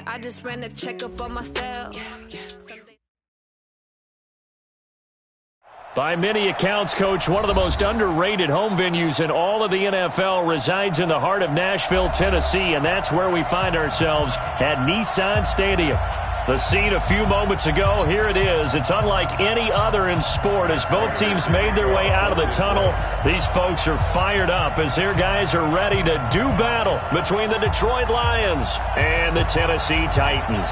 I just ran a checkup on myself. By many accounts, Coach, one of the most underrated home venues in all of the NFL resides in the heart of Nashville, Tennessee, and that's where we find ourselves at Nissan Stadium. The scene a few moments ago, here it is. It's unlike any other in sport as both teams made their way out of the tunnel. These folks are fired up as their guys are ready to do battle between the Detroit Lions and the Tennessee Titans.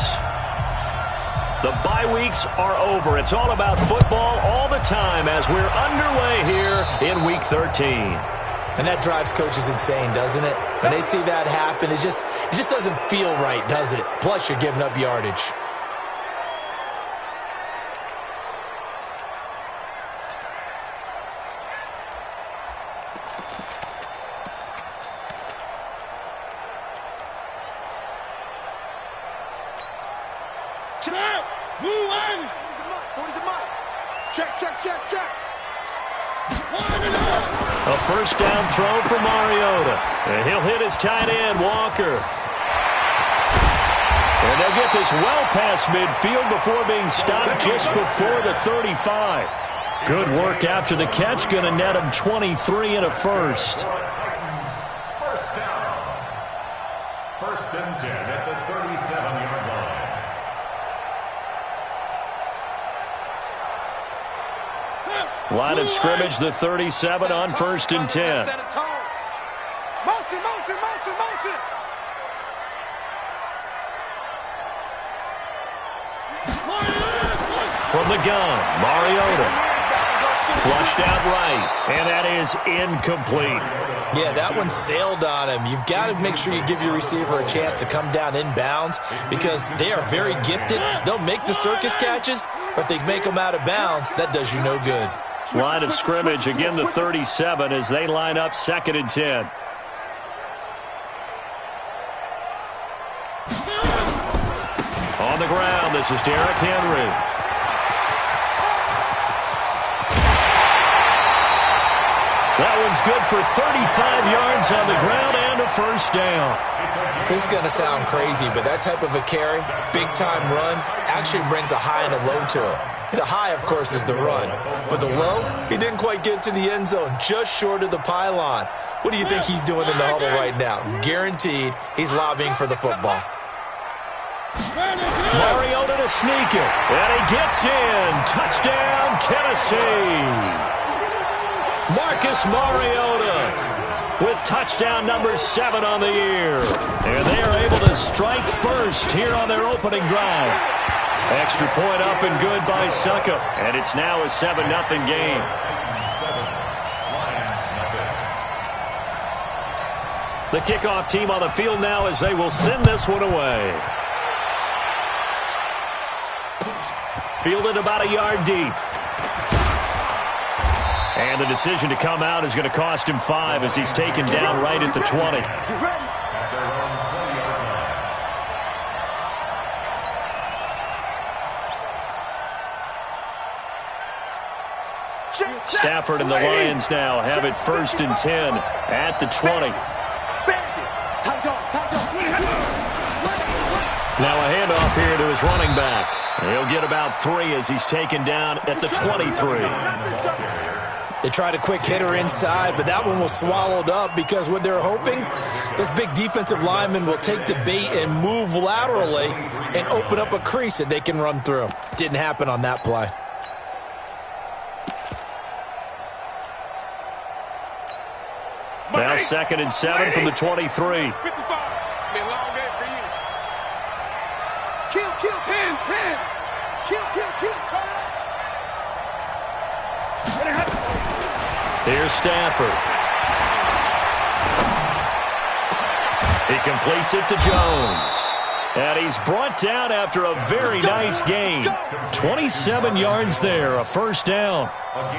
The bye weeks are over. It's all about football all the time as we're underway here in Week 13. And that drives coaches insane, doesn't it? When they see that happen, it just doesn't feel right, does it? Plus, you're giving up yardage. A first down throw for Mariota. And he'll hit his tight end, Walker. And they'll get this well past midfield before being stopped just before the 35. Good work after the catch. Going to net him 23 and a first. First down. First and 10 at the 37-yard line. Line of scrimmage, the 37 on first and 10. Motion, motion, motion, motion. From the gun, Mariota. Flushed out right, and that is incomplete. Yeah, that one sailed on him. You've got to make sure you give your receiver a chance to come down inbounds because they are very gifted. They'll make the circus catches, but they make them out of bounds. That does you no good. Line of scrimmage, again the 37 as they line up second and 10. On the ground, this is Derrick Henry. That one's good for 35 yards on the ground and a first down. This is going to sound crazy, but that type of a carry, big-time run, actually brings a high and a low to it. The high, of course, is the run. But the low, he didn't quite get to the end zone, just short of the pylon. What do you think he's doing in the huddle right now? Guaranteed he's lobbying for the football. Mariota to sneak it, and he gets in. Touchdown, Tennessee. Marcus Mariota with touchdown number 7 on the year. And they are able to strike first here on their opening drive. Extra point up and good by Suckup. And it's now a 7-0 game. The kickoff team on the field now as they will send this one away. Fielded about a yard deep. And the decision to come out is going to cost him 5 as he's taken down right at the 20. Stafford and the Lions now have it first and 10 at the 20. Now a handoff here to his running back. He'll get about 3 as he's taken down at the 23. They tried a quick hitter inside, but that one was swallowed up because what they're hoping, this big defensive lineman will take the bait and move laterally and open up a crease that they can run through. Didn't happen on that play. Now second and 7 from the 23. 55. It's been a long day for you. Kill, kill, pin, pin. Kill, kill, kill. Turn up. Here's Stafford. He completes it to Jones. And he's brought down after a very nice game. 27 yards there, a first down.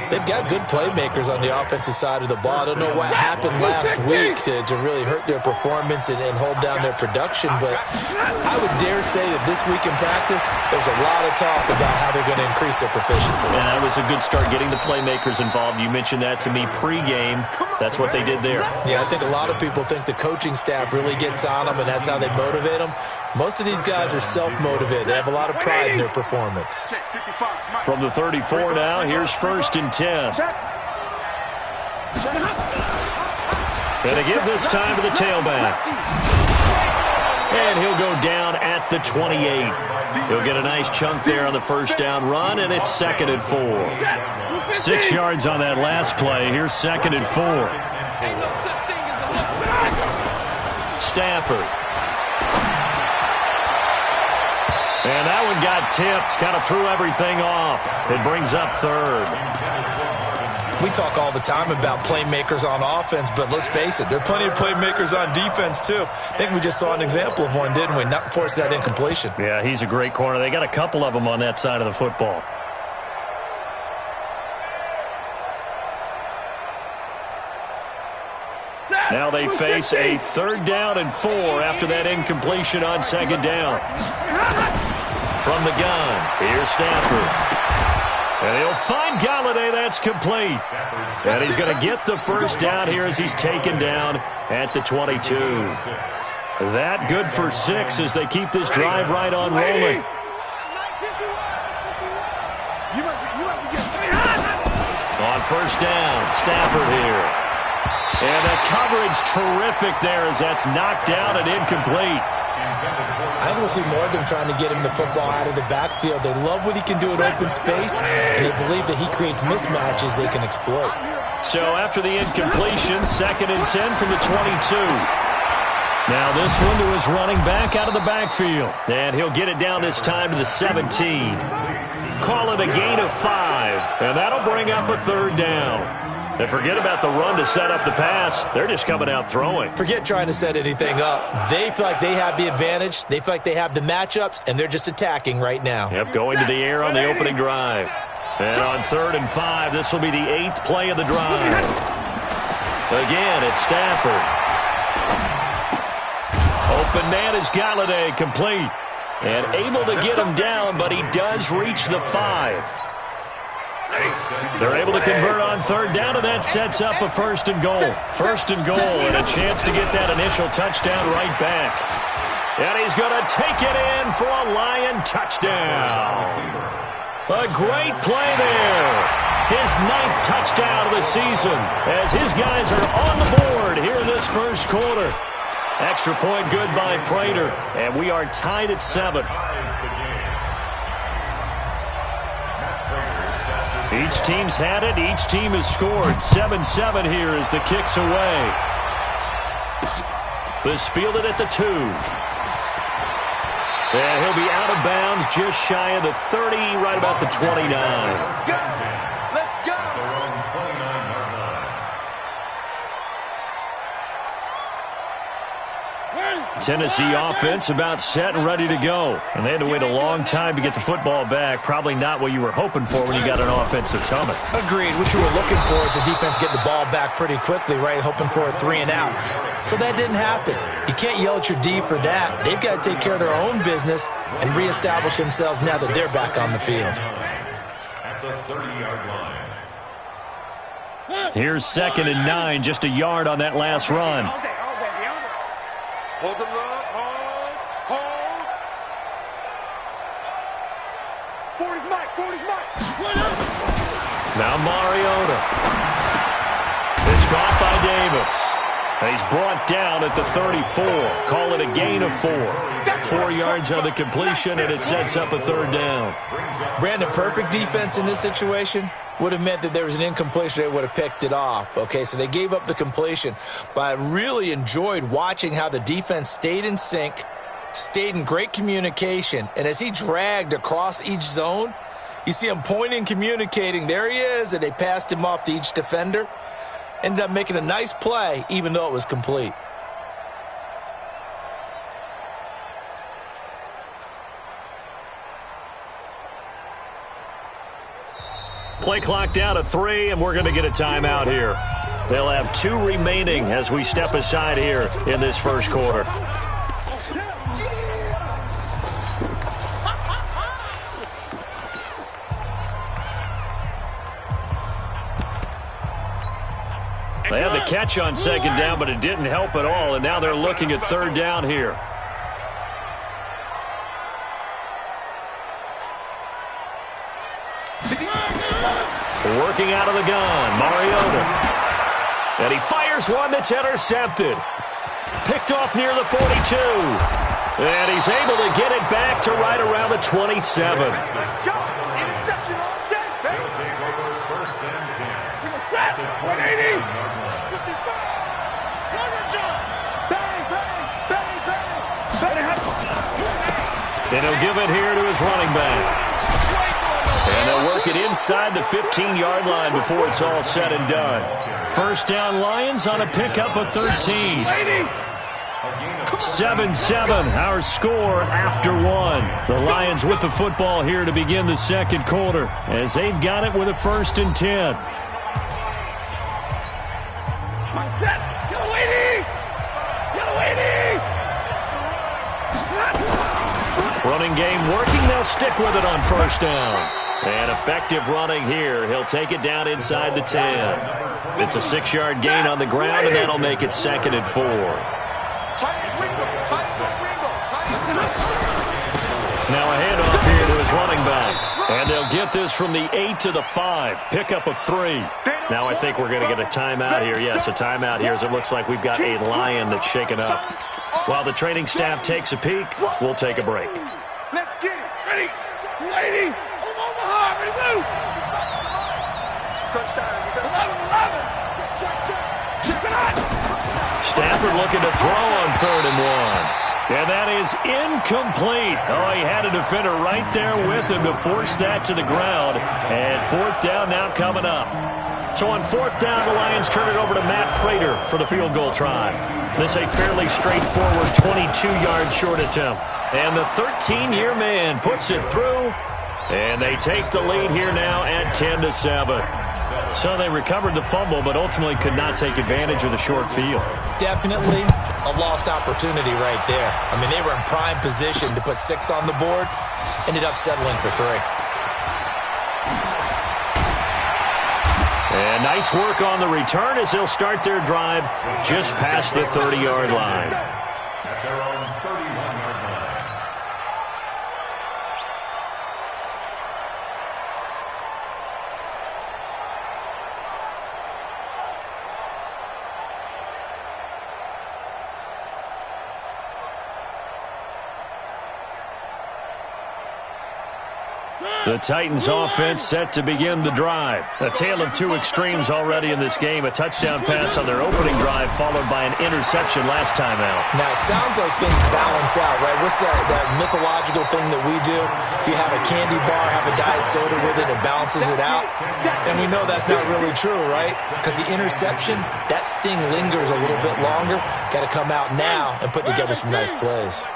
They've got good playmakers on the offensive side of the ball. I don't know what happened last week to really hurt their performance and hold down their production, but I would dare say that this week in practice, there's a lot of talk about how they're going to increase their proficiency. Yeah, that was a good start getting the playmakers involved. You mentioned that to me pregame. That's what they did there. Yeah, I think a lot of people think the coaching staff really gets on them, and that's how they motivate them. Most of these guys are self-motivated. They have a lot of pride in their performance. From the 34 now, here's 1st and 10. Going to give this time to the tailback. And he'll go down at the 28. He'll get a nice chunk there on the first down run, and it's 2nd and 4. 6 yards on that last play. Here's 2nd and 4. Stafford. And that one got tipped, kind of threw everything off. It brings up 3rd. We talk all the time about playmakers on offense, but let's face it, there are plenty of playmakers on defense, too. I think we just saw an example of one, didn't we? Not force that incompletion. Yeah, he's a great corner. They got a couple of them on that side of the football. Now they face a 3rd down and 4 after that incompletion on 2nd down. From the gun, here's Stafford. And he'll find Galladay. That's complete. And he's going to get the first down here as he's taken down at the 22. That good for 6 as they keep this drive right on rolling. On 1st down, Stafford here. And the coverage terrific there as that's knocked down and incomplete. I think we'll see more of them trying to get him the football out of the backfield. They love what he can do in open space, and they believe that he creates mismatches they can exploit. So after the incompletion, 2nd and 10 from the 22. Now this one to his running back out of the backfield. And he'll get it down this time to the 17. Call it a gain of 5, and that'll bring up a 3rd down. And forget about the run to set up the pass. They're just coming out throwing. Forget trying to set anything up. They feel like they have the advantage. They feel like they have the matchups, and they're just attacking right now. Yep, going to the air on the opening drive. And on 3rd and 5, this will be the 8th play of the drive. Again, it's Stafford. Open man is Galladay, complete. And able to get him down, but he does reach the 5. They're able to convert on 3rd down, and that sets up a 1st and goal. 1st and goal, and a chance to get that initial touchdown right back. And he's going to take it in for a Lion touchdown. A great play there. His 9th touchdown of the season as his guys are on the board here in this first quarter. Extra point good by Prater, and we are tied at 7. Each team's had it. Each team has scored. 7-7 here as the kick's away. This fielded at the 2. And he'll be out of bounds just shy of the 30, right about the 29. Let's go. Tennessee offense about set and ready to go. And they had to wait a long time to get the football back. Probably not what you were hoping for when you got an offense that's humming. Agreed. What you were looking for is the defense get the ball back pretty quickly, right? Hoping for a 3 and out. So that didn't happen. You can't yell at your D for that. They've got to take care of their own business and reestablish themselves now that they're back on the field. At the 30-yard line. Here's 2nd and 9, just a yard on that last run. Hold the love, hold. 40's Mike. Now Mariota. It's caught by Davis. And he's brought down at the 34. Call it a gain of 4. 4 yards on the completion, and it sets up a 3rd down. Brandon, perfect defense in this situation would have meant that there was an incompletion. They would have picked it off. Okay, so they gave up the completion. But I really enjoyed watching how the defense stayed in sync, stayed in great communication. And as he dragged across each zone, you see him pointing, communicating. There he is, and they passed him off to each defender. Ended up making a nice play, even though it was complete. Play clock down to 3, and we're going to get a timeout here. They'll have 2 remaining as we step aside here in this first quarter. They had the catch on 2nd down, but it didn't help at all, and now they're looking at 3rd down here. Working out of the gun, Mariota. And he fires one that's intercepted. Picked off near the 42. And he's able to get it back to right around the 27. Let's go. Interception all day, baby. First and 10. Press. 180. 55. Bang, bang, bang, bang. And he'll give it here to his running back. And they'll work it inside the 15-yard line before it's all said and done. First down, Lions on a pickup of 13. 7-7, our score after one. The Lions with the football here to begin the second quarter as they've got it with a 1st and 10. Running game working. They'll stick with it on first down. And effective running here. He'll take it down inside the 10. It's a 6-yard gain on the ground, and that'll make it 2nd and 4. Now a handoff here to his running back. And they'll get this from the 8 to the 5. Pickup of 3. Now I think we're going to get a timeout here. Yes, a timeout here as it looks like we've got a Lion that's shaken up. While the training staff takes a peek, we'll take a break. Let's get it. Ready. 280. Omaha. Ready, move. Touchdown. 11. Check it out. Stafford looking to throw on 3rd and 1. And that is incomplete. Oh, he had a defender right there with him to force that to the ground. And 4th down now coming up. So on 4th down, the Lions turn it over to Matt Prater for the field goal try. This a fairly straightforward 22-yard short attempt. And the 13-year man puts it through. And they take the lead here now at 10-7. So they recovered the fumble, but ultimately could not take advantage of the short field. Definitely a lost opportunity right there. I mean, they were in prime position to put 6 on the board. Ended up settling for 3. And nice work on the return as they'll start their drive just past the 30-yard line. At their own 31-yard line. The Titans offense set to begin the drive. A tale of two extremes already in this game. A touchdown pass on their opening drive followed by an interception last time out. Now, it sounds like things balance out, right? What's that mythological thing that we do? If you have a candy bar, have a diet soda with it, it balances it out. And we know that's not really true, right? Because the interception, that sting lingers a little bit longer. Got to come out now and put together some nice plays.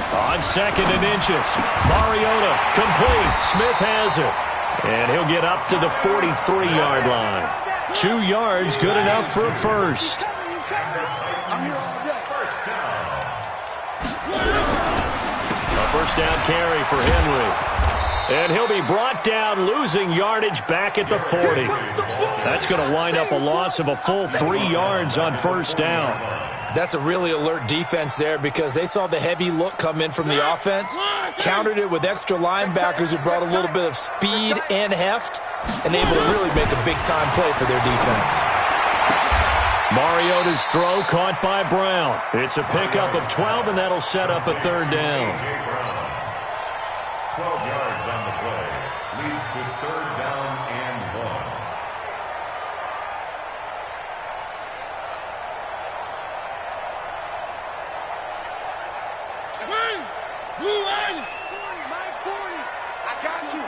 On 2nd and inches. Mariota complete. Smith has it. And he'll get up to the 43-yard line. 2 yards, good enough for a first. A first down carry for Henry. And he'll be brought down, losing yardage back at the 40. That's going to wind up a loss of a full 3 yards on first down. That's a really alert defense there because they saw the heavy look come in from the offense, countered it with extra linebackers who brought a little bit of speed and heft, and able to really make a big-time play for their defense. Mariota's throw caught by Brown. It's a pickup of 12, and that'll set up a 3rd down. 12 yards on the play. Leads to 3rd down and 1.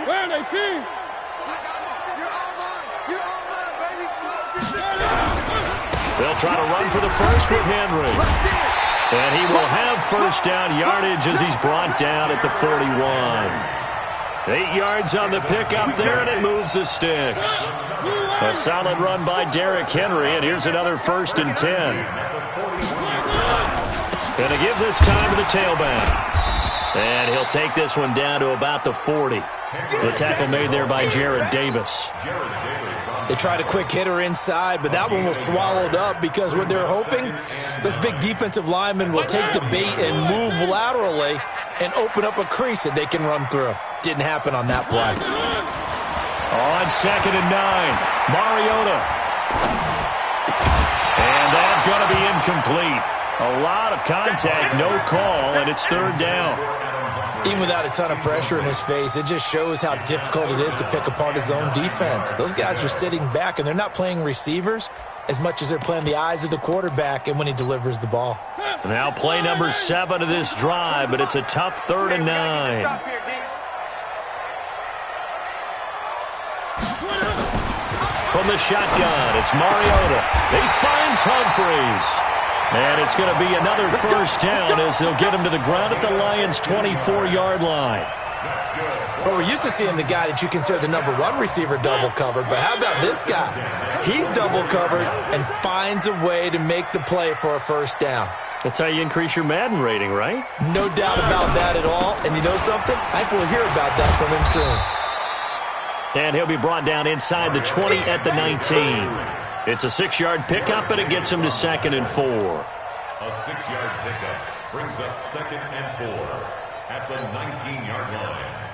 Where are they, King? You're all mine. You're all mine, baby. They'll try to run for the first with Henry. And he will have first down yardage as he's brought down at the 41. 8 yards on the pickup there, and it moves the sticks. A solid run by Derrick Henry, and here's another 1st and 10. Going to give this time to the tailback. And he'll take this one down to about the 40. The tackle made there by Jared Davis. They tried a quick hitter inside, but that one was swallowed up because what they're hoping, those big defensive linemen will take the bait and move laterally and open up a crease that they can run through. Didn't happen on that play. On 2nd and 9, Mariota. And that's going to be incomplete. A lot of contact, no call, and it's 3rd down. Even without a ton of pressure in his face, it just shows how difficult it is to pick apart his own defense. Those guys are sitting back, and they're not playing receivers as much as they're playing the eyes of the quarterback and when he delivers the ball. Now play number 7 of this drive, but it's a tough 3rd and 9. From the shotgun, it's Mariota. He finds Humphries. And it's going to be another 1st down as they'll get him to the ground at the Lions' 24-yard line. Well, we're used to seeing the guy that you consider the number 1 receiver double covered, but how about this guy? He's double covered and finds a way to make the play for a 1st down. That's how you increase your Madden rating, right? No doubt about that at all. And you know something? I think we'll hear about that from him soon. And he'll be brought down inside the 20 at the 19. It's a 6-yard pickup, and it gets him to 2nd and 4. A 6-yard pickup brings up 2nd and 4 at the 19-yard line.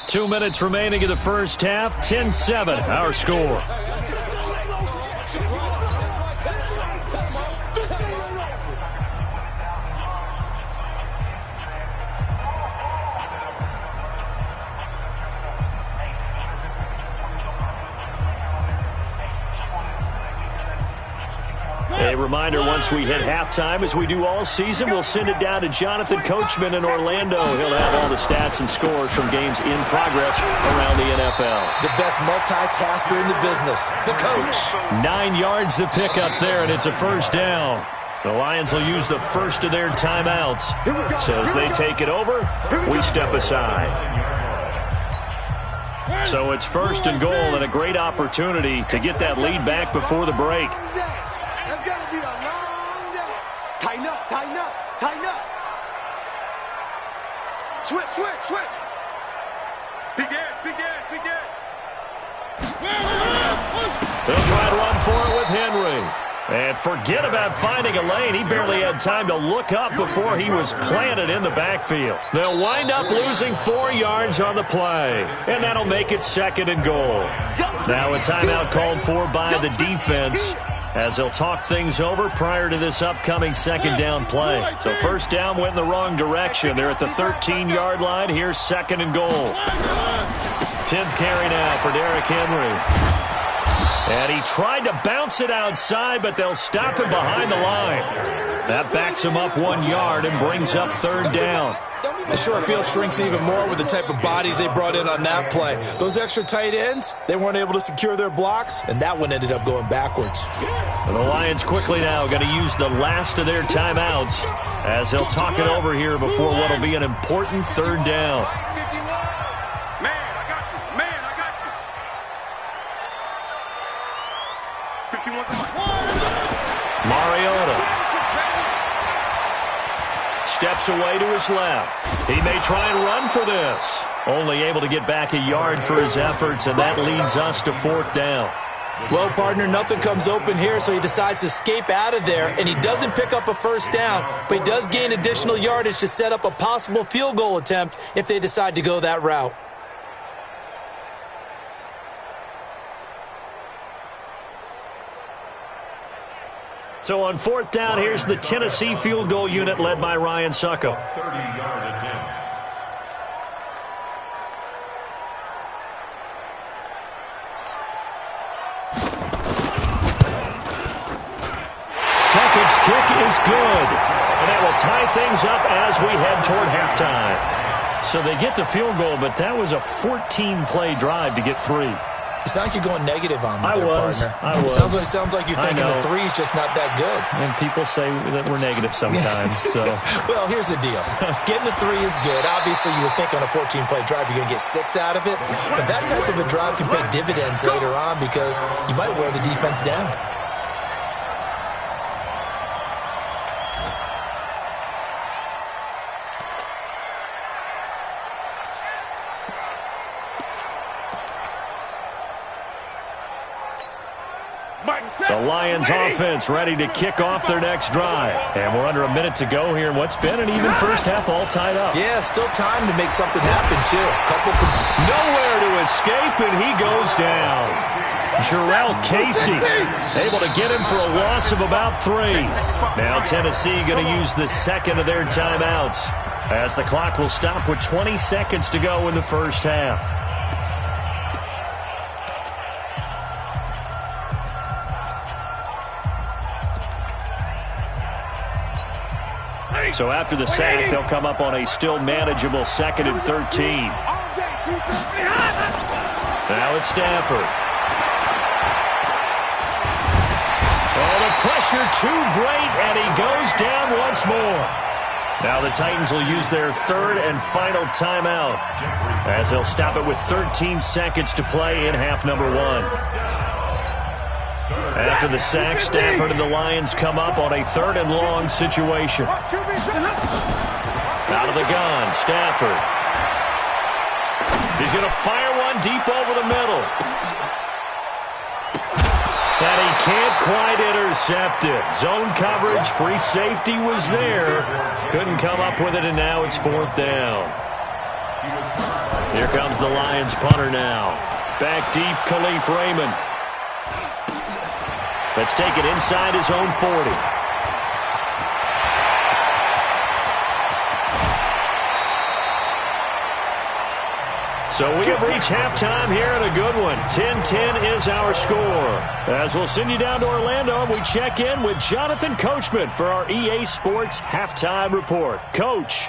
2 minutes remaining in the first half. 10-7, our score. A reminder, once we hit halftime, as we do all season, we'll send it down to Jonathan Coachman in Orlando. He'll have all the stats and scores from games in progress around the NFL. The best multitasker in the business, the coach. 9 yards to pick up there, and it's a 1st down. The Lions will use the first of their timeouts. So as they take it over, we step aside. So it's 1st and goal, and a great opportunity to get that lead back before the break. That's got to be a long day. Tighten up, tighten up, tighten up. Switch, switch, switch. Big edge, big edge, big edge. They'll try to run for it with Henry. And forget about finding a lane. He barely had time to look up before he was planted in the backfield. They'll wind up losing 4 yards on the play. And that'll make it 2nd and goal. Now a timeout called for by the defense, as they'll talk things over prior to this upcoming 2nd down play. So 1st down went in the wrong direction. They're at the 13-yard line. Here's 2nd and goal. 10th carry now for Derrick Henry. And he tried to bounce it outside, but they'll stop him behind the line. That backs him up 1 yard and brings up 3rd down. The short field shrinks even more with the type of bodies they brought in on that play. Those extra tight ends, they weren't able to secure their blocks, and that one ended up going backwards. And the Lions quickly now going to use the last of their timeouts as they'll talk it over here before what will be an important 3rd down. Man, I got you. Man, I got you. 51. Mariota steps away to his left. He may try and run for this. Only able to get back a yard for his efforts, and that leads us to 4th down. Well, partner, nothing comes open here, so he decides to escape out of there, and he doesn't pick up a 1st down, but he does gain additional yardage to set up a possible field goal attempt if they decide to go that route. So on 4th down, here's the Tennessee field goal unit led by Ryan Suckup. 30-yard attempt. Suckup's kick is good. And that will tie things up as we head toward halftime. So they get the field goal, but that was a 14-play drive to get 3. You sound like you're going negative on me there, partner. I was. Sounds like you're thinking the 3's just not that good. And people say that we're negative sometimes. So. Well, here's the deal. Getting the 3 is good. Obviously, you would think on a 14-play drive you're going to get 6 out of it. But that type of a drive can pay dividends later on because you might wear the defense down. The Lions offense ready to kick off their next drive. And we're under a minute to go here in what's been an even first half, all tied up. Yeah, still time to make something happen, too. Nowhere to escape, and he goes down. Jarrell Casey able to get him for a loss of about 3. Now Tennessee going to use the second of their timeouts, as the clock will stop with 20 seconds to go in the first half. So after the sack, they'll come up on a still manageable 2nd and 13. Now it's Stafford. Oh, the pressure too great, and he goes down once more. Now the Titans will use their 3rd and final timeout, as they'll stop it with 13 seconds to play in half number 1. After the sack, Stafford and the Lions come up on a 3rd and long situation. Out of the gun, Stafford. He's going to fire one deep over the middle. And he can't quite intercept it. Zone coverage, free safety was there. Couldn't come up with it, and now it's 4th down. Here comes the Lions punter now. Back deep, Khalif Raymond. Let's take it inside his own 40. So we have reached halftime here in a good one. 10-10 is our score. As we'll send you down to Orlando, we check in with Jonathan Coachman for our EA Sports Halftime Report. Coach.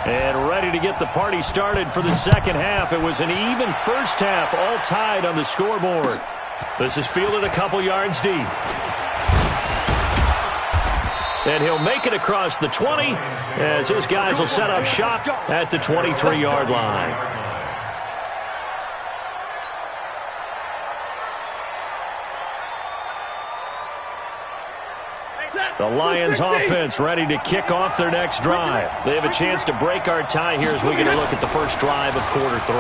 And ready to get the party started for the second half. It was an even first half, all tied on the scoreboard. This is fielded a couple yards deep. And he'll make it across the 20 as his guys will set up shop at the 23-yard line. The Lions offense ready to kick off their next drive. They have a chance to break our tie here as we get a look at the first drive of quarter 3.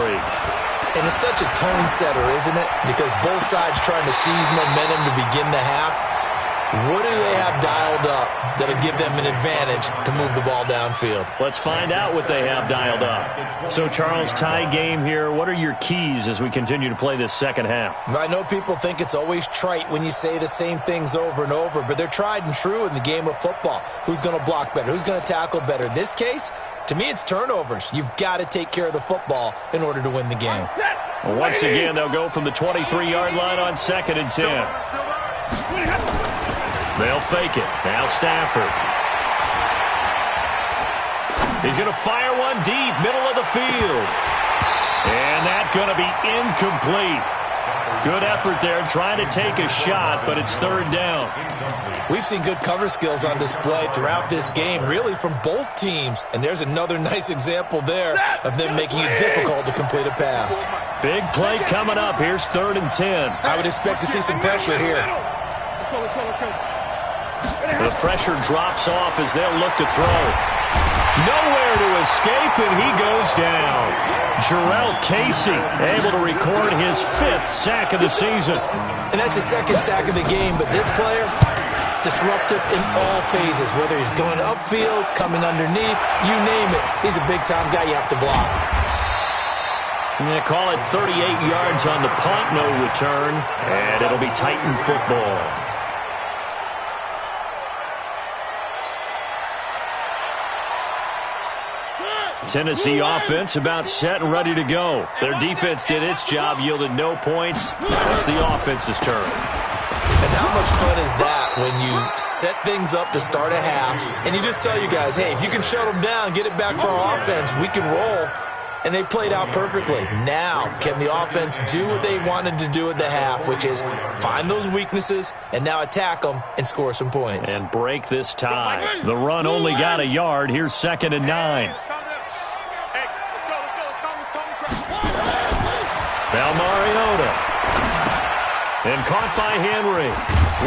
And it's such a tone setter, isn't it? Because both sides trying to seize momentum to begin the half. What do they have dialed up that'll give them an advantage to move the ball downfield? Let's find out what they have dialed up. So, Charles, tie game here. What are your keys as we continue to play this second half? I know people think it's always trite when you say the same things over and over, but they're tried and true in the game of football. Who's going to block better? Who's going to tackle better? In this case, to me, it's turnovers. You've got to take care of the football in order to win the game. Well, once again, they'll go from the 23-yard line on 2nd and 10. They'll fake it. Now Stafford. He's going to fire one deep, middle of the field. And that's going to be incomplete. Good effort there trying to take a shot, but it's 3rd down. We've seen good cover skills on display throughout this game, really from both teams. And there's another nice example there of them making it difficult to complete a pass. Big play coming up. Here's 3rd and 10. I would expect to see some pressure here. The pressure drops off as they'll look to throw. Nowhere to escape, and he goes down. Jarrell Casey able to record his 5th sack of the season. And that's his 2nd sack of the game, but this player, disruptive in all phases, whether he's going upfield, coming underneath, you name it. He's a big-time guy you have to block. And they call it 38 yards on the punt, no return, and it'll be Titan football. Tennessee offense about set and ready to go. Their defense did its job, yielded no points. Now it's the offense's turn. And how much fun is that when you set things up to start a half and you just tell you guys, hey, if you can shut them down, get it back for our offense, we can roll. And they played out perfectly. Now, can the offense do what they wanted to do at the half, which is find those weaknesses and now attack them and score some points. And break this tie. The run only got a yard. Here's 2nd and 9. Now Mariota. And caught by Henry.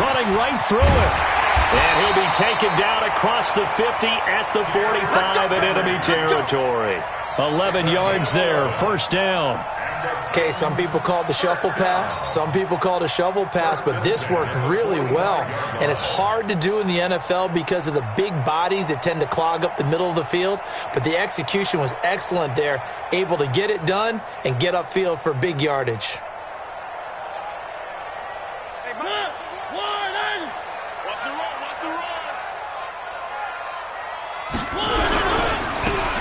Running right through it. And he'll be taken down across the 50 at the 45 in enemy territory. 11 yards there, first down. Okay, some people call it the shuffle pass. Some people call it a shovel pass, but this worked really well. And it's hard to do in the NFL because of the big bodies that tend to clog up the middle of the field. But the execution was excellent there, able to get it done and get upfield for big yardage.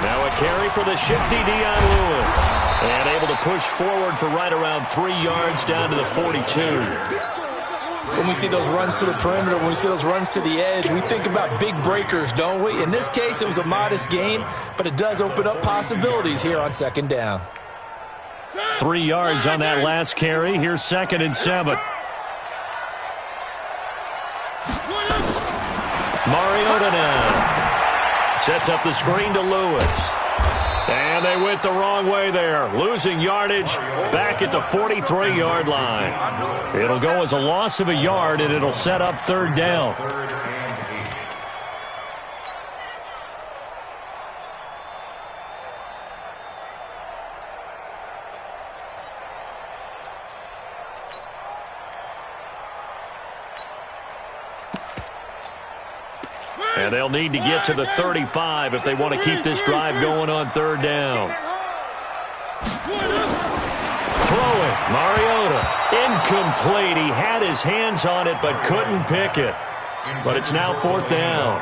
Now a carry for the shifty Dion Lewis. And able to push forward for right around 3 yards down to the 42. When we see those runs to the perimeter, when we see those runs to the edge, we think about big breakers, don't we? In this case, it was a modest gain, but it does open up possibilities here on second down. 3 yards on that last carry. Here's 2nd and 7. Mariota now. Sets up the screen to Lewis. And they went the wrong way there, losing yardage back at the 43-yard line. It'll go as a loss of a yard, and it'll set up 3rd down. And they'll need to get to the 35 if they want to keep this drive going on 3rd down. Throwing, Mariota. Incomplete. He had his hands on it but couldn't pick it. But it's now 4th down.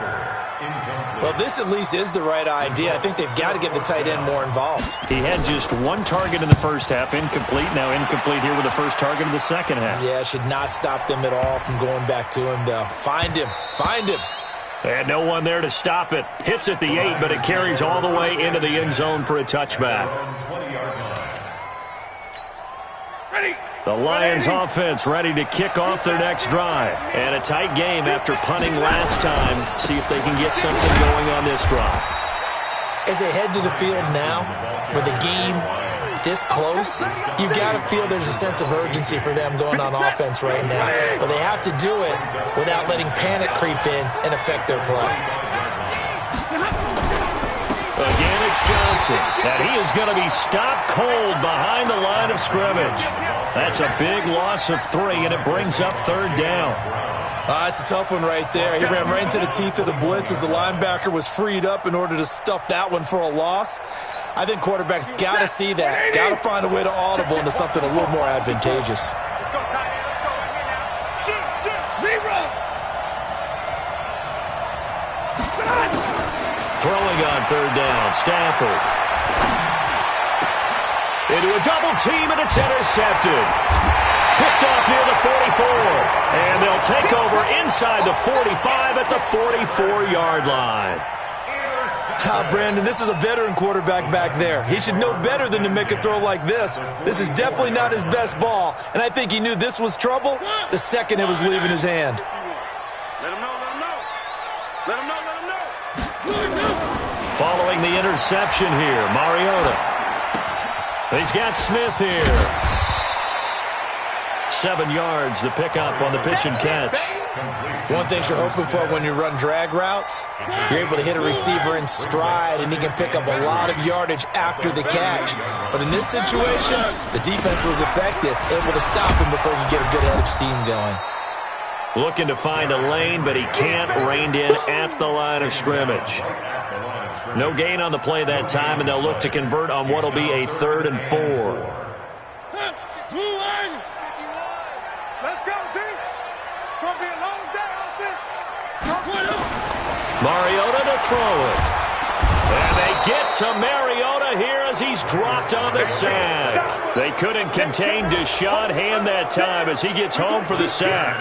Well, this at least is the right idea. I think they've got to get the tight end more involved. He had just 1 target in the first half, incomplete. Now incomplete here with the first target of the second half. Yeah, should not stop them at all from going back to him, though. Find him. Find him. They had no one there to stop it. Hits at the 8, but it carries all the way into the end zone for a touchback. The Lions offense ready to kick off their next drive. And a tight game after punting last time. See if they can get something going on this drive. As they head to the field now, with the game this close, you've got to feel there's a sense of urgency for them going on offense right now. But they have to do it without letting panic creep in and affect their play. Again, it's Johnson. And he is going to be stopped cold behind the line of scrimmage. That's a big loss of 3, and it brings up 3rd down. It's a tough one right there. He ran right into the teeth of the blitz as the linebacker was freed up in order to stuff that one for a loss. I think quarterbacks got to see that. Got to find a way to audible into something a little more advantageous. Throwing on 3rd down, Stafford. Into a double team, and it's intercepted. Picked off near the 44. And they'll take over inside the 45 at the 44-yard line. Brandon, this is a veteran quarterback back there. He should know better than to make a throw like this. This is definitely not his best ball, and I think he knew this was trouble the second it was leaving his hand. Let him know, let him know. Let him know, let him know. Following the interception here, Mariota. He's got Smith here. 7 yards, the pickup on the pitch and catch. One thing you're hoping for when you run drag routes, you're able to hit a receiver in stride, and he can pick up a lot of yardage after the catch. But in this situation, the defense was effective, able to stop him before he could get a good head of steam going. Looking to find a lane, but he can't. Reined in at the line of scrimmage. No gain on the play that time, and they'll look to convert on what will be a 3rd and 4. Let's go, D. It's going to be a long day offense. Mariota to throw it. And they get to Mariota here as he's dropped on the sack. They couldn't contain Deshaun Hand that time as he gets home for the sack.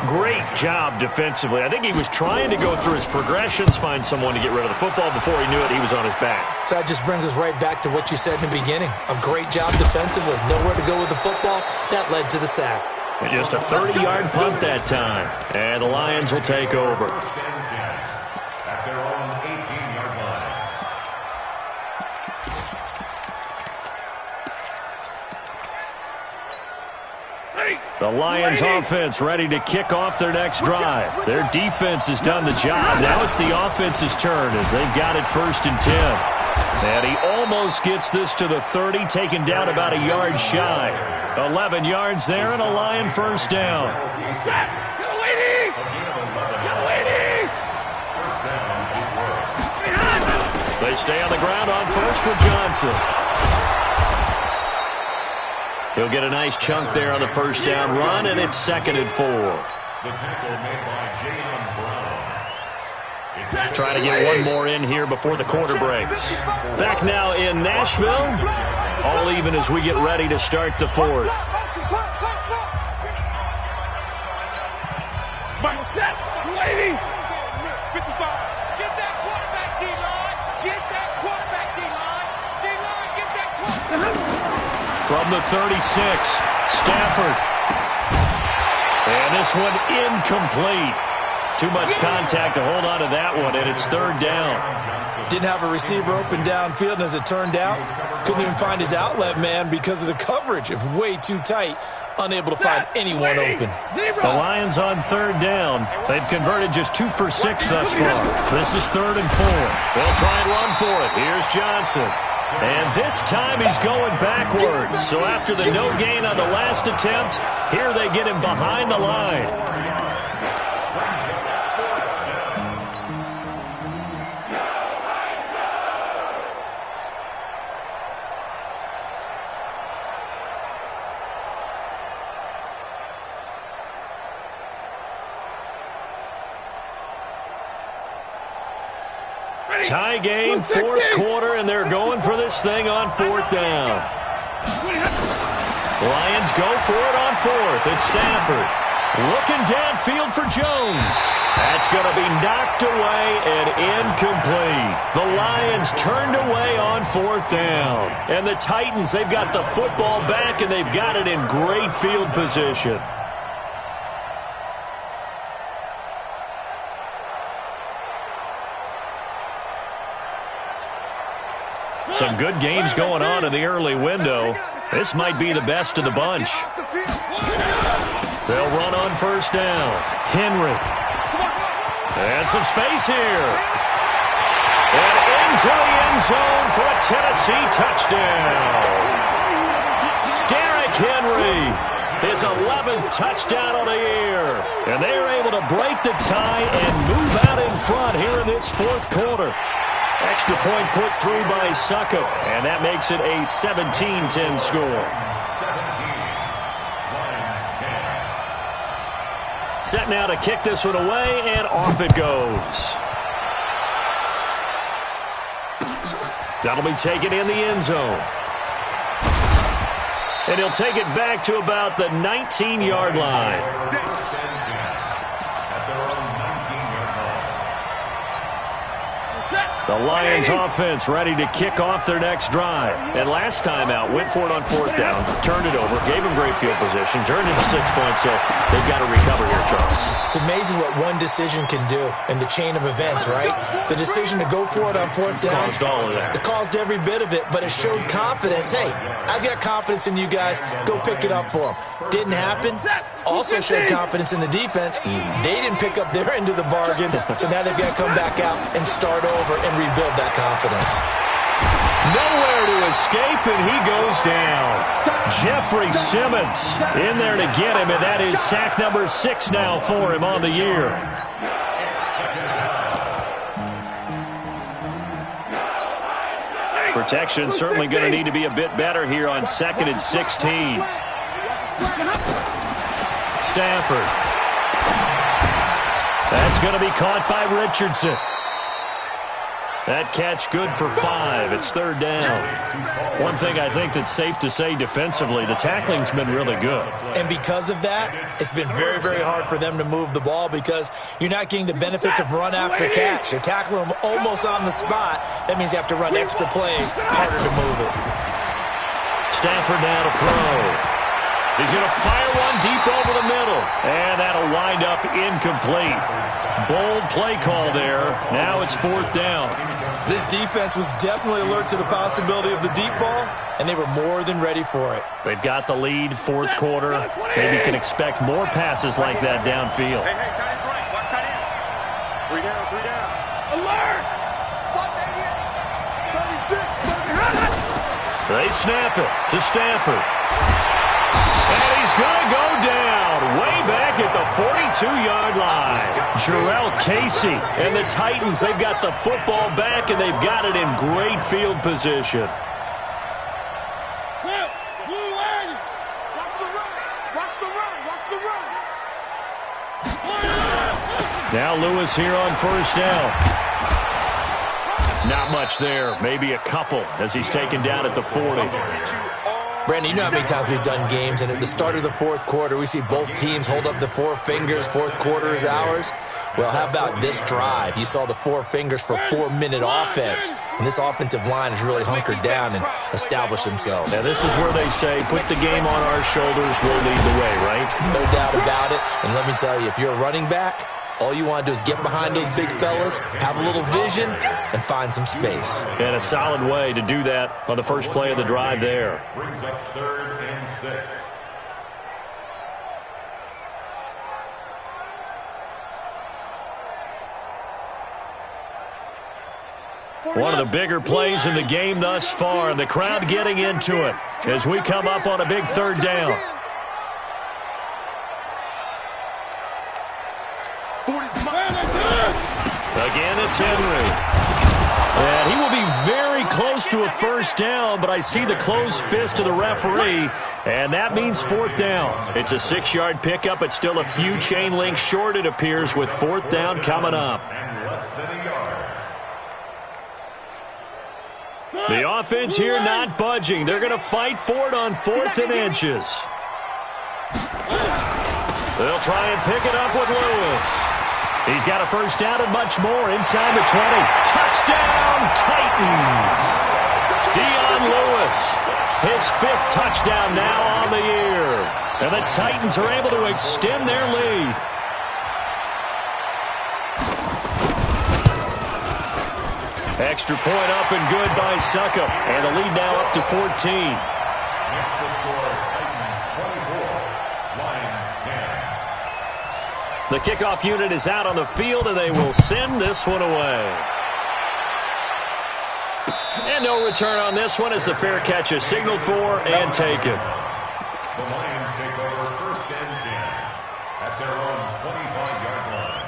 Great job defensively. I think he was trying to go through his progressions, find someone to get rid of the football. Before he knew it, he was on his back. So that just brings us right back to what you said in the beginning. A great job defensively. Nowhere to go with the football. That led to the sack. And just a 30-yard punt that time. And the Lions will take over. At their own 18-yard line. The Lions offense ready to kick off their next drive. Their defense has done the job. Now it's the offense's turn as they've got it 1st and 10. And he almost gets this to the 30, taken down about a yard shy. 11 yards there and a Lion first down. They stay on the ground on first for Johnson. He'll get a nice chunk there on the first down run, and it's 2nd and 4. The tackle made by Jayon Brown. Trying to get one more in here before the quarter breaks. Back now in Nashville. All even as we get ready to start the fourth. From the 36, Stafford. And this one incomplete. Too much contact to hold on to that one, and it's 3rd down. Didn't have a receiver open downfield, and as it turned out, couldn't even find his outlet man because of the coverage. It was way too tight, unable to find anyone open. The Lions on 3rd down. They've converted just 2 for 6 thus far. This is 3rd and 4. They'll try and run for it. Here's Johnson. And this time he's going backwards. So after the no gain on the last attempt, here they get him behind the line. Tie game, 4th quarter, and they're going for this thing on 4th down. Lions go for it on 4th. It's Stafford. Looking downfield for Jones. That's going to be knocked away and incomplete. The Lions turned away on 4th down. And the Titans, they've got the football back, and they've got it in great field position. Some good games going on in the early window. This might be the best of the bunch. They'll run on 1st down. Henry. And some space here. And into the end zone for a Tennessee touchdown. Derrick Henry, his 11th touchdown on the year. And they are able to break the tie and move out in front here in this 4th quarter. Extra point put through by Succop, and that makes it a 17-10 score. 17, Lions 10. Set now to kick this one away, and off it goes. That'll be taken in the end zone. And he'll take it back to about the 19-yard line. The Lions offense ready to kick off their next drive. And last time out, went for it on 4th down, turned it over, gave them great field position, turned into 6 points, so they've got to recover here, Charles. It's amazing what one decision can do in the chain of events, right? The decision to go for it on 4th down. Caused all of that. It caused every bit of it, but it showed confidence. Hey, I've got confidence in you guys. Go pick it up for them. Didn't happen. Also showed confidence in the defense. They didn't pick up their end of the bargain, so now they've got to come back out and start over and rebuild that confidence. Nowhere to escape, and he goes down. Jeffrey Simmons in there to get him, and that is sack number 6 now for him on the year. Protection certainly going to need to be a bit better here on 2nd and 16. Stafford. That's going to be caught by Richardson. That catch good for 5. It's 3rd down. One thing I think that's safe to say defensively, the tackling's been really good. And because of that, it's been very, very hard for them to move the ball because you're not getting the benefits of run after catch. You're tackling them almost on the spot. That means you have to run extra plays, harder to move it. Stafford now to throw. He's going to fire one deep over the middle. And that'll wind up incomplete. Bold play call there. Now it's 4th down. This defense was definitely alert to the possibility of the deep ball, and they were more than ready for it. They've got the lead, 4th quarter. Maybe can expect more passes like that downfield. Hey, tight end's right. Watch tight end. 3 down, 3 down. Alert! 36. They snap it to Stafford. And he's going to go down way back at the 42-yard line. Jarrell Casey and the Titans, they've got the football back, and they've got it in great field position. Now Lewis here on first down. Not much there. Maybe a couple as he's taken down at the 40. Brandon, you know how many times we've done games, and at the start of the fourth quarter, we see both teams hold up the four fingers. Fourth quarter is ours. Well, how about this drive? You saw the four fingers for 4-minute offense, and this offensive line has really hunkered down and established themselves. Now, this is where they say, put the game on our shoulders, we'll lead the way, right? No doubt about it. And let me tell you, if you're a running back, all you want to do is get behind those big fellas, have a little vision, and find some space. And a solid way to do that on the first play of the drive there. Brings up 3rd and 6. One of the bigger plays in the game thus far, and the crowd getting into it as we come up on a big 3rd down. Again, it's Henry. And he will be very close to a first down, but I see the closed fist of the referee, and that means 4th down. It's a 6-yard pickup. It's still a few chain links short, it appears, with 4th down coming up. And less than a yard. The offense here not budging. They're going to fight for it on 4th and inches. They'll try and pick it up with Lewis. He's got a first down and much more inside the 20. Touchdown, Titans! Dion Lewis, his 5th touchdown now on the year. And the Titans are able to extend their lead. Extra point up and good by Suckup. And the lead now up to 14. Next to score, Titans 24, Lions 10. The kickoff unit is out on the field, and they will send this one away. And no return on this one as the fair catch is signaled for and taken. The Lions take over 1st and 10 at their own 25-yard line.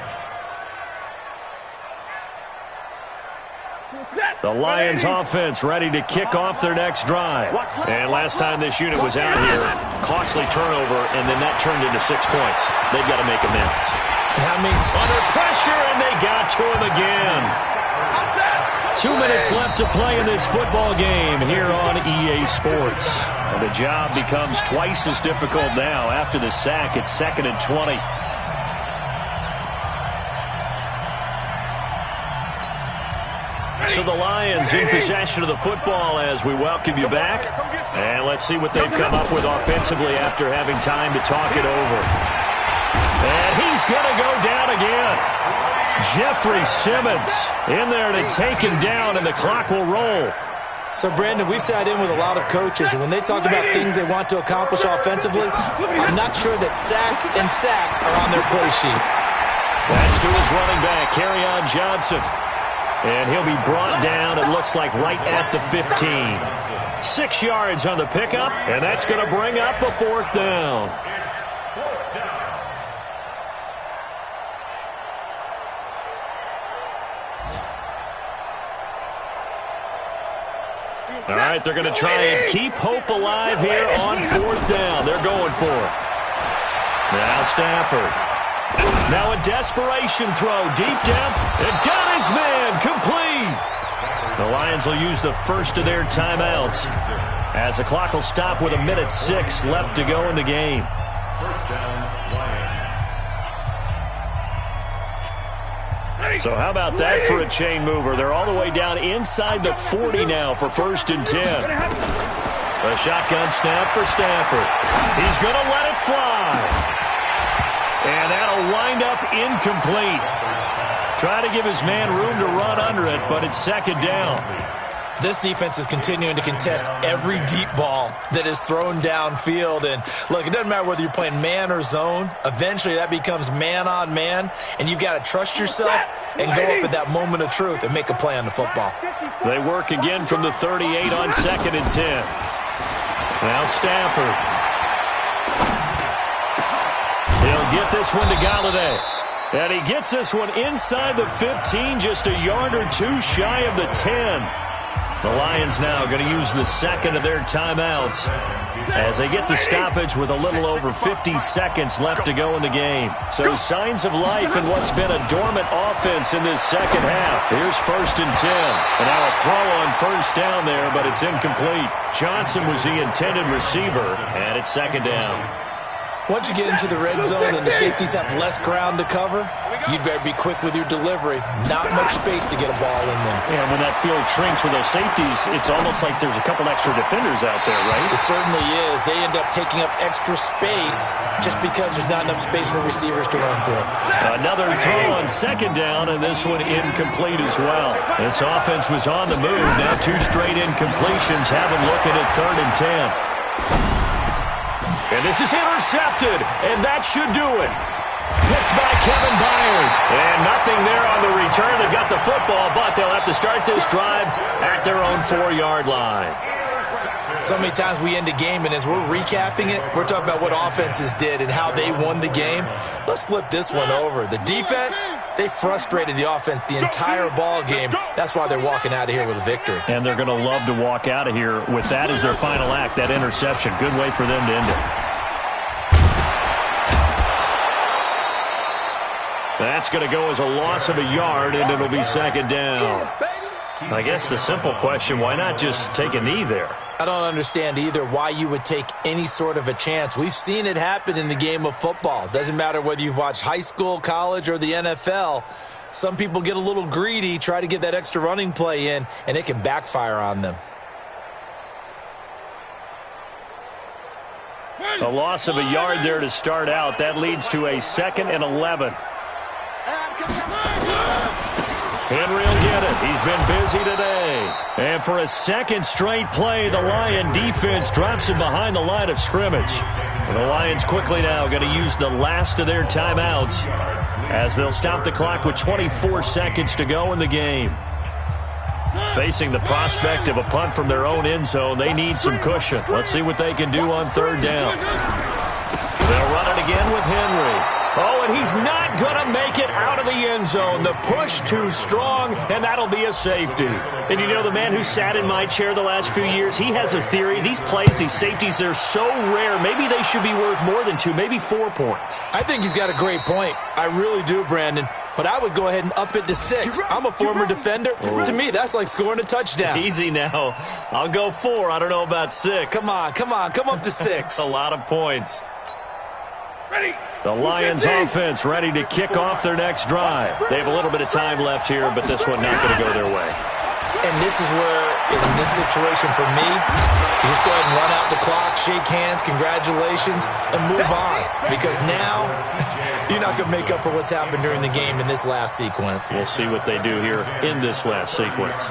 The Lions offense ready to kick off their next drive. And last time this unit was out here, costly turnover, and then that turned into 6 points. They've got to make amends. And how many? Under pressure, and they got to him again. 2 minutes left to play in this football game here on EA Sports. And the job becomes twice as difficult now. After the sack, it's 2nd and 20. So the Lions in possession of the football as we welcome you back. And let's see what they've come up with offensively after having time to talk it over. And he's going to go down again. Jeffrey Simmons in there to take him down, and the clock will roll. So, Brandon, we sat in with a lot of coaches, and when they talk about things they want to accomplish offensively, I'm not sure that sack and sack are on their play sheet. That's to his running back, Kerryon Johnson. And he'll be brought down, it looks like, right at the 15. 6 yards on the pickup, and that's going to bring up a 4th down. All right, they're going to try and keep hope alive here on 4th down. They're going for it. Now Stafford. Now a desperation throw, deep depth, and got his man complete. The Lions will use the first of their timeouts as the clock will stop with 1:06 left to go in the game. First down, Lions. So how about that for a chain mover? They're all the way down inside the 40 now for 1st and 10. A shotgun snap for Stafford. He's going to let it fly. And that'll wind up incomplete. Trying to give his man room to run under it, but it's 2nd down. This defense is continuing to contest every deep ball that is thrown downfield. And look, it doesn't matter whether you're playing man or zone. Eventually, that becomes man on man, and you've got to trust yourself and go up at that moment of truth and make a play on the football. They work again from the 38 on 2nd and 10. Now Stafford. He'll get this one to Galladay. And he gets this one inside the 15, just a yard or two shy of the 10. The Lions now going to use the second of their timeouts as they get the stoppage with a little over 50 seconds left to go in the game. So signs of life in what's been a dormant offense in this second half. Here's 1st and 10. And now a throw on 1st down there, but it's incomplete. Johnson was the intended receiver, and it's 2nd down. Once you get into the red zone and the safeties have less ground to cover, you'd better be quick with your delivery. Not much space to get a ball in there. And when that field shrinks with those safeties, it's almost like there's a couple extra defenders out there, right? It certainly is. They end up taking up extra space just because there's not enough space for receivers to run through. Another throw on 2nd down, and this one incomplete as well. This offense was on the move. Now 2 straight incompletions have them looking at 3rd and 10. And this is intercepted, and that should do it. Picked by Kevin Byard. And nothing there on the return. They've got the football, but they'll have to start this drive at their own 4-yard line. So many times we end a game, and as we're recapping it, we're talking about what offenses did and how they won the game. Let's flip this one over. The defense, they frustrated the offense the entire ball game. That's why they're walking out of here with a victory. And they're going to love to walk out of here with that as their final act, that interception. Good way for them to end it. That's going to go as a loss of a yard, and it'll be 2nd down. I guess the simple question, why not just take a knee there? I don't understand either why you would take any sort of a chance. We've seen it happen in the game of football. Doesn't matter whether you've watched high school, college, or the NFL. Some people get a little greedy, try to get that extra running play in, and it can backfire on them. A loss of a yard there to start out. That leads to a 2nd and 11. Henry will get it. He's been busy today. And for a 2nd straight play, the Lion defense drops him behind the line of scrimmage. And the Lions quickly now going to use the last of their timeouts as they'll stop the clock with 24 seconds to go in the game. Facing the prospect of a punt from their own end zone, they need some cushion. Let's see what they can do on 3rd down. They'll run it again with Henry. Oh, and he's not going to make it out of the end zone. The push too strong, and that'll be a safety. And you know, the man who sat in my chair the last few years, he has a theory. These plays, these safeties, they're so rare. Maybe they should be worth more than 2, maybe 4 points. I think he's got a great point. I really do, Brandon. But I would go ahead and up it to 6. I'm a former defender. Oh. To me, that's like scoring a touchdown. Easy now. I'll go 4. I don't know about 6. Come on. Come up to 6. A lot of points. Ready. The Lions offense ready to kick off their next drive. They have a little bit of time left here, but this one not going to go their way. And this is where, in this situation for me, you just go ahead and run out the clock, shake hands, congratulations, and move on. Because now, you're not going to make up for what's happened during the game in this last sequence. We'll see what they do here in this last sequence.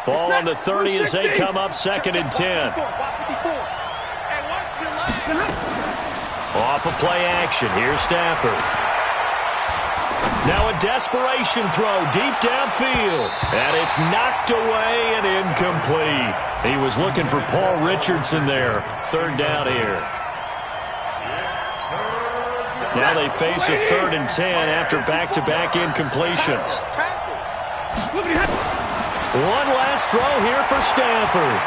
Ball on the 30 as they come up 2nd and 10. Off of play action. Here's Stafford. Now a desperation throw deep downfield. And it's knocked away and incomplete. He was looking for Paul Richardson there. 3rd down here. Now they face a 3rd and 10 after back-to-back incompletions. One last throw here for Stafford.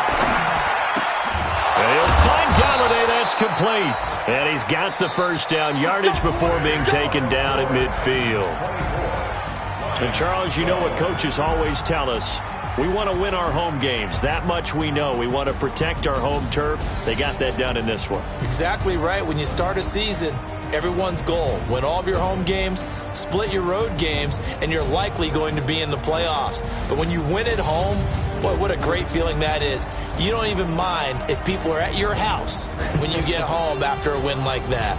He'll find Galladay. That's complete. And he's got the 1st down yardage before being taken down at midfield. And Charles, you know what coaches always tell us. We want to win our home games. That much we know. We want to protect our home turf. They got that done in this one. Exactly right. When you start a season, everyone's goal, win all of your home games, split your road games, and you're likely going to be in the playoffs. But when you win at home, boy, what a great feeling that is. You don't even mind if people are at your house when you get home after a win like that.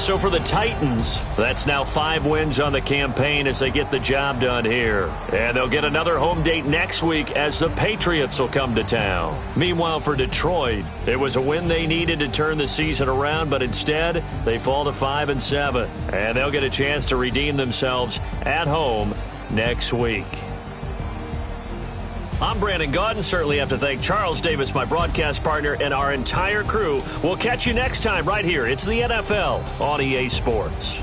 So for the Titans, that's now 5 wins on the campaign as they get the job done here. And they'll get another home date next week as the Patriots will come to town. Meanwhile, for Detroit, it was a win they needed to turn the season around, but instead, they fall to 5-7. And they'll get a chance to redeem themselves at home next week. I'm Brandon Gaudin. Certainly have to thank Charles Davis, my broadcast partner, and our entire crew. We'll catch you next time right here. It's the NFL on EA Sports.